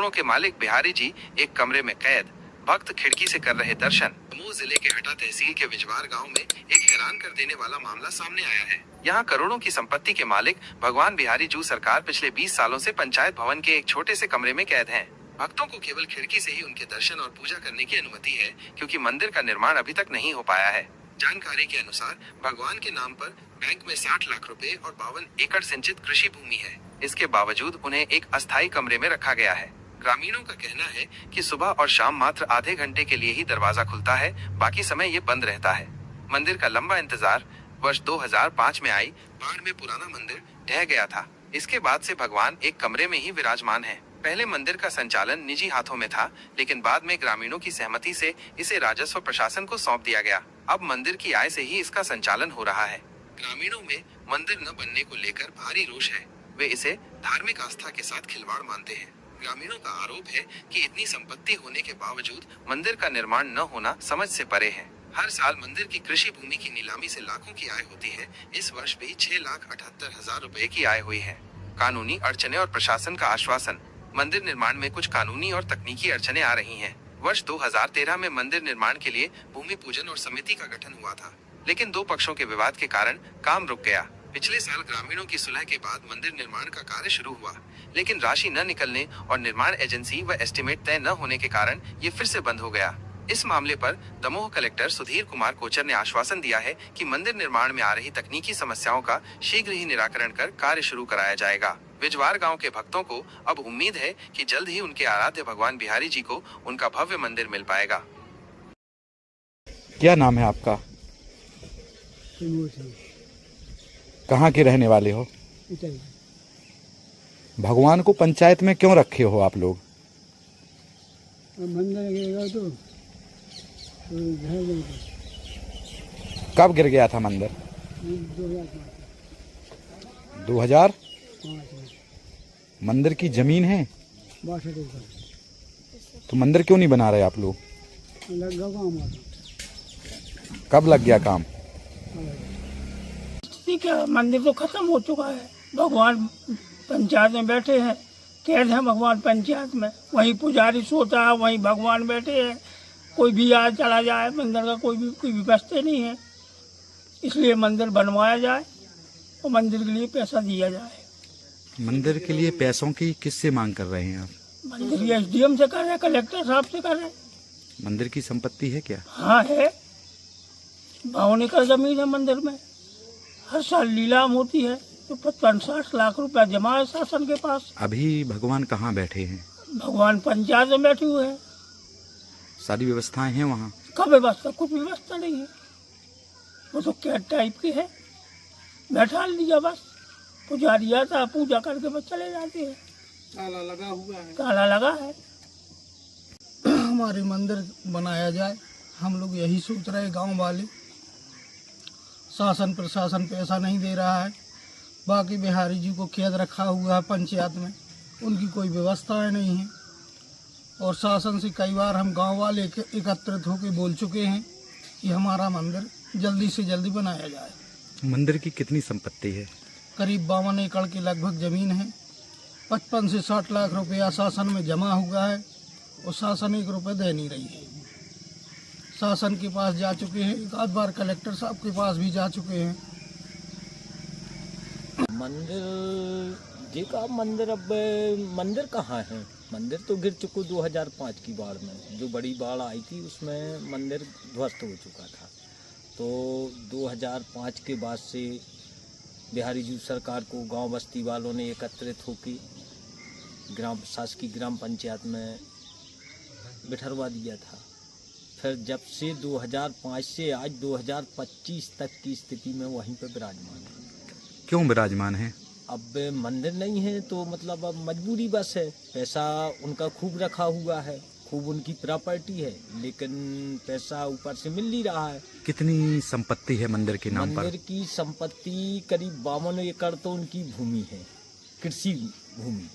करोड़ों के मालिक बिहारी जी एक कमरे में कैद, भक्त खिड़की से कर रहे दर्शन। दमोह जिले के हटा तहसील के विजवार गांव में एक हैरान कर देने वाला मामला सामने आया है। यहाँ करोड़ों की संपत्ति के मालिक भगवान बिहारी जू सरकार पिछले 20 सालों से पंचायत भवन के एक छोटे से कमरे में कैद हैं। भक्तों को केवल खिड़की से ही उनके दर्शन और पूजा करने की अनुमति है, क्योंकि मंदिर का निर्माण अभी तक नहीं हो पाया है। जानकारी के अनुसार भगवान के नाम पर बैंक में 60 लाख रुपए और 52 एकड़ सिंचित कृषि भूमि है। इसके बावजूद उन्हें एक अस्थायी कमरे में रखा गया है। ग्रामीणों का कहना है कि सुबह और शाम मात्र आधे घंटे के लिए ही दरवाजा खुलता है, बाकी समय ये बंद रहता है। मंदिर का लंबा इंतजार वर्ष 2005 में आई बाढ़ में पुराना मंदिर ढह गया था। इसके बाद से भगवान एक कमरे में ही विराजमान है। पहले मंदिर का संचालन निजी हाथों में था, लेकिन बाद में ग्रामीणों की सहमति से इसे राजस्व प्रशासन को सौंप दिया गया। अब मंदिर की आय से ही इसका संचालन हो रहा है। ग्रामीणों में मंदिर न बनने को लेकर भारी रोष है। वे इसे धार्मिक आस्था के साथ खिलवाड़ मानते हैं। ग्रामीणों का आरोप है कि इतनी संपत्ति होने के बावजूद मंदिर का निर्माण न होना समझ से परे है। हर साल मंदिर की कृषि भूमि की नीलामी से लाखों की आय होती है। इस वर्ष भी 6,78,000 रुपए की आय हुई है। कानूनी अड़चने और प्रशासन का आश्वासन। मंदिर निर्माण में कुछ कानूनी और तकनीकी अड़चने आ रही हैं। वर्ष 2013 में मंदिर निर्माण के लिए भूमि पूजन और समिति का गठन हुआ था, लेकिन दो पक्षों के विवाद के कारण काम रुक गया। पिछले साल ग्रामीणों की सुलह के बाद मंदिर निर्माण का कार्य शुरू हुआ, लेकिन राशि न निकलने और निर्माण एजेंसी व एस्टीमेट तय न होने के कारण ये फिर से बंद हो गया। इस मामले पर दमोह कलेक्टर सुधीर कुमार कोचर ने आश्वासन दिया है कि मंदिर निर्माण में आ रही तकनीकी समस्याओं का शीघ्र ही निराकरण कर कार्य शुरू कराया जाएगा। विजवार गांव के भक्तों को अब उम्मीद है कि जल्द ही उनके आराध्य भगवान बिहारी जी को उनका भव्य मंदिर मिल पाएगा। क्या नाम है आपका? कहाँ के रहने वाले हो? भगवान को पंचायत में क्यों रखे हो आप लोग? मंदिर कब गिर गया था मंदिर? 2005। मंदिर की जमीन है 62 एकड़। तो मंदिर क्यों नहीं बना रहे आप लोग? लग गया काम। कब लग गया काम? ठीक है, मंदिर तो खत्म हो चुका है। भगवान पंचायत में बैठे हैं, कैद है भगवान पंचायत में। वहीं पुजारी सोता है, वहीं भगवान बैठे हैं। कोई भी आए चला जाए, मंदिर का कोई व्यवस्था नहीं है। इसलिए मंदिर बनवाया जाए और मंदिर के लिए पैसा दिया जाए। मंदिर के लिए पैसों की किससे मांग कर रहे हैं आप? मंदिर की SDM से कर रहे हैं, कलेक्टर साहब से कर रहे हैं। मंदिर की संपत्ति है क्या? हाँ है, 52 एकड़ जमीन है मंदिर में। हर साल नीलाम होती है तो 55-60 लाख रुपया जमा है शासन के पास। अभी भगवान कहाँ बैठे हैं? भगवान पंचायत में बैठे हुए हैं। सारी व्यवस्थाएं हैं वहाँ? कब व्यवस्था? कुछ व्यवस्था नहीं है। वो तो कैद टाइप की है, बैठा लिया बस। पुजारी आता, पूजा करके बस चले जाते हैं। ताला लगा हुआ है। ताला लगा है। हमारे मंदिर बनाया जाए, हम लोग यही सोच रहे हैं। गांव वाले, शासन प्रशासन पैसा नहीं दे रहा है। बाकी बिहारी जी को कैद रखा हुआ है पंचायत में, उनकी कोई व्यवस्थाएं नहीं है। और शासन से कई बार हम गांव वाले एकत्रित होकर बोल चुके हैं कि हमारा मंदिर जल्दी से जल्दी बनाया जाए। मंदिर की कितनी संपत्ति है? करीब 52 एकड़ की लगभग ज़मीन है। 55 से 60 लाख रुपया शासन में जमा हुआ है और शासन 1 रुपये दे नहीं रही है। शासन के पास जा चुके हैं, एक आध बार कलेक्टर साहब के पास भी जा चुके हैं। मंदिर कहाँ है? मंदिर तो गिर चुका 2005 की बाढ़ में। जो बड़ी बाढ़ आई थी उसमें मंदिर ध्वस्त हो चुका था। तो 2005 के बाद से बिहारी जी सरकार को गांव बस्ती वालों ने एकत्रित होकर शासकीय ग्राम पंचायत में बिठरवा दिया था। फिर जब से 2005 से आज 2025 तक की स्थिति में वहीं पर विराजमान है। क्यों विराजमान है? अब मंदिर नहीं है तो मतलब अब मजबूरी बस है। पैसा उनका खूब रखा हुआ है, खूब उनकी प्रॉपर्टी है, लेकिन पैसा ऊपर से मिल नहीं रहा है। कितनी संपत्ति है मंदिर के नाम पर? मंदिर की संपत्ति करीब 52 एकड़ तो उनकी भूमि है, कृषि भूमि,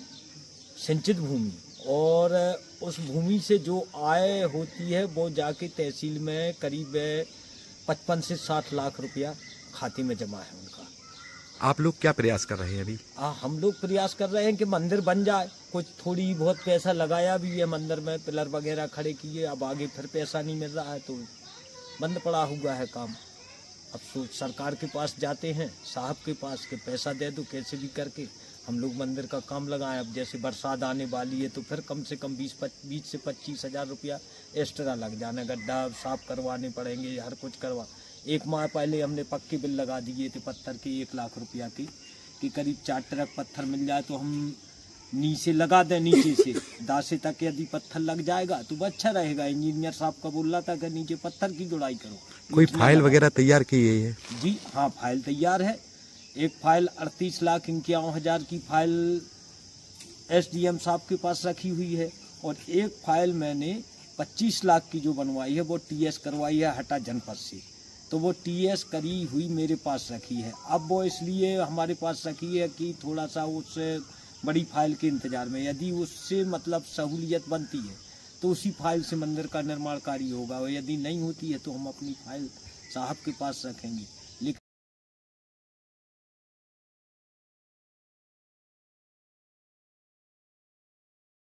सिंचित भूमि। और उस भूमि से जो आय होती है वो जाके तहसील में करीब 55 से 60 लाख रुपया खाते में जमा है उनका। आप लोग क्या प्रयास कर रहे हैं अभी? हम लोग प्रयास कर रहे हैं कि मंदिर बन जाए। कुछ थोड़ी बहुत पैसा लगाया भी है मंदिर में, पिलर वगैरह खड़े किए, अब आगे फिर पैसा नहीं मिल रहा है तो बंद पड़ा हुआ है काम। अब सरकार के पास जाते हैं, साहब के पास, के पैसा दे दो कैसे भी करके हम लोग मंदिर का काम लगाएं। अब जैसे बरसात आने वाली है तो फिर कम से कम 20 से 25 हज़ार रुपया एक्स्ट्रा लग जाना, गड्ढा साफ करवाने पड़ेंगे, हर कुछ करवा। 1 माह पहले हमने पक्के बिल लगा दिए थे पत्थर के 1 लाख रुपया की, कि करीब 4 ट्रक पत्थर मिल जाए तो हम नीचे लगा दें, नीचे से दासे तक यदि पत्थर लग जाएगा तो वो अच्छा रहेगा। इंजीनियर साहब का बोल रहा था कि नीचे पत्थर की जुड़ाई करो। कोई फाइल वगैरह तैयार की है? जी हाँ, फाइल तैयार है। एक फाइल 38,51,000 की फाइल SDM साहब के पास रखी हुई है, और एक फाइल मैंने 25 लाख की जो बनवाई है वो TS करवाई है हटा जनपद से, तो वो TS करी हुई मेरे पास रखी है। अब वो इसलिए हमारे पास रखी है कि थोड़ा सा उससे बड़ी फाइल के इंतजार में, यदि उससे मतलब सहूलियत बनती है तो उसी फाइल से मंदिर का निर्माण कार्य होगा, और यदि नहीं होती है तो हम अपनी फाइल साहब के पास रखेंगे।